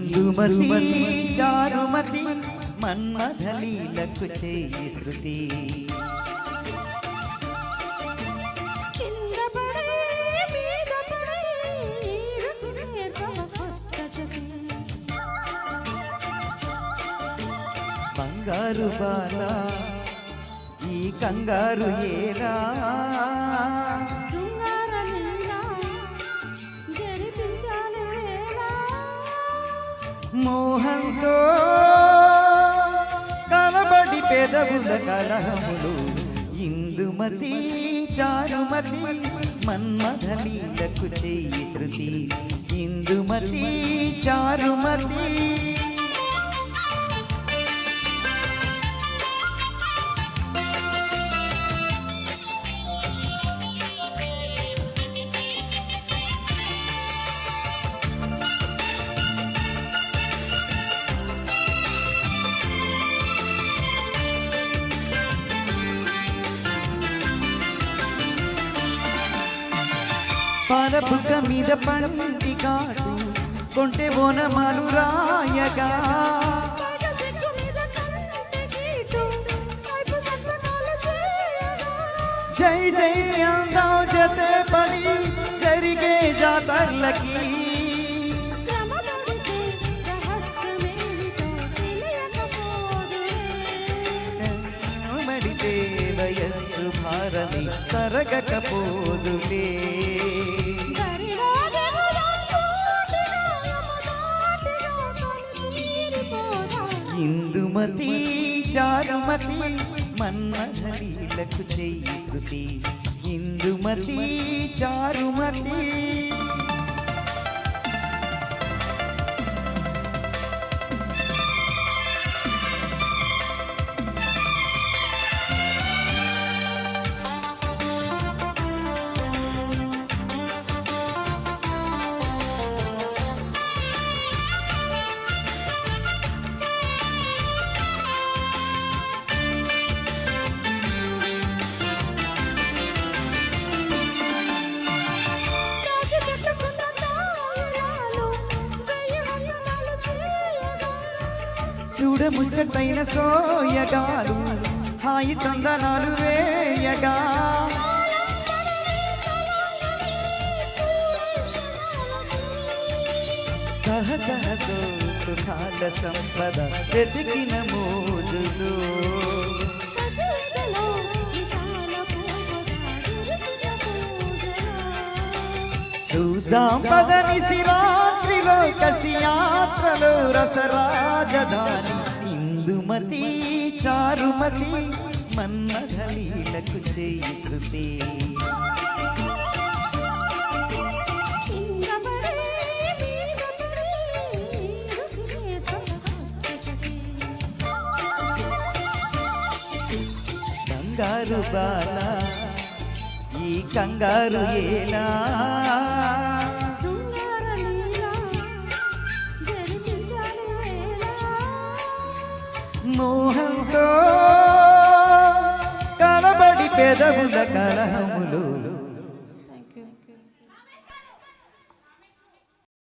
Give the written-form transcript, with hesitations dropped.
ఇందుమతి చారుమతి మన్మథలీలకు చేయి శృతి బంగారు బాల ఈ కంగారు ఏలా మోహంతో కలబడి పెదవుల కలహములు ఇందుమతి చారుమతి మన్మథలీలకు చేయి శృతి ఇందుమతి చారుమతి పాలపుక్క మీద పంటి కాటు కొంటె బోనమాలు రాయగా జై జై అందాం జతే పడి జరిగే జాతర్లకి మడితే వయస్సు భారమి కరగకపోదులే ఇందుమతి చారుమతి మన్మథలీలకు చేయి శృతి ఇందుమతి చారుమతి చూడముచ్చటైన సోయగాలు హాయి తందనాలు వేయగా తహతహతో సుఖాల సంపద వెతికిన మోజులు చూద్దాం పదనిసి రాత్రిలో కసి యాత్రలో రసరాజధాని ఇందుమతి చారుమతి మన్మథలీలకు చేయి శృతి బంగారు బాల ఈ కంగారు ఏలా మోహంతో కలబడి పెదవుల కలహం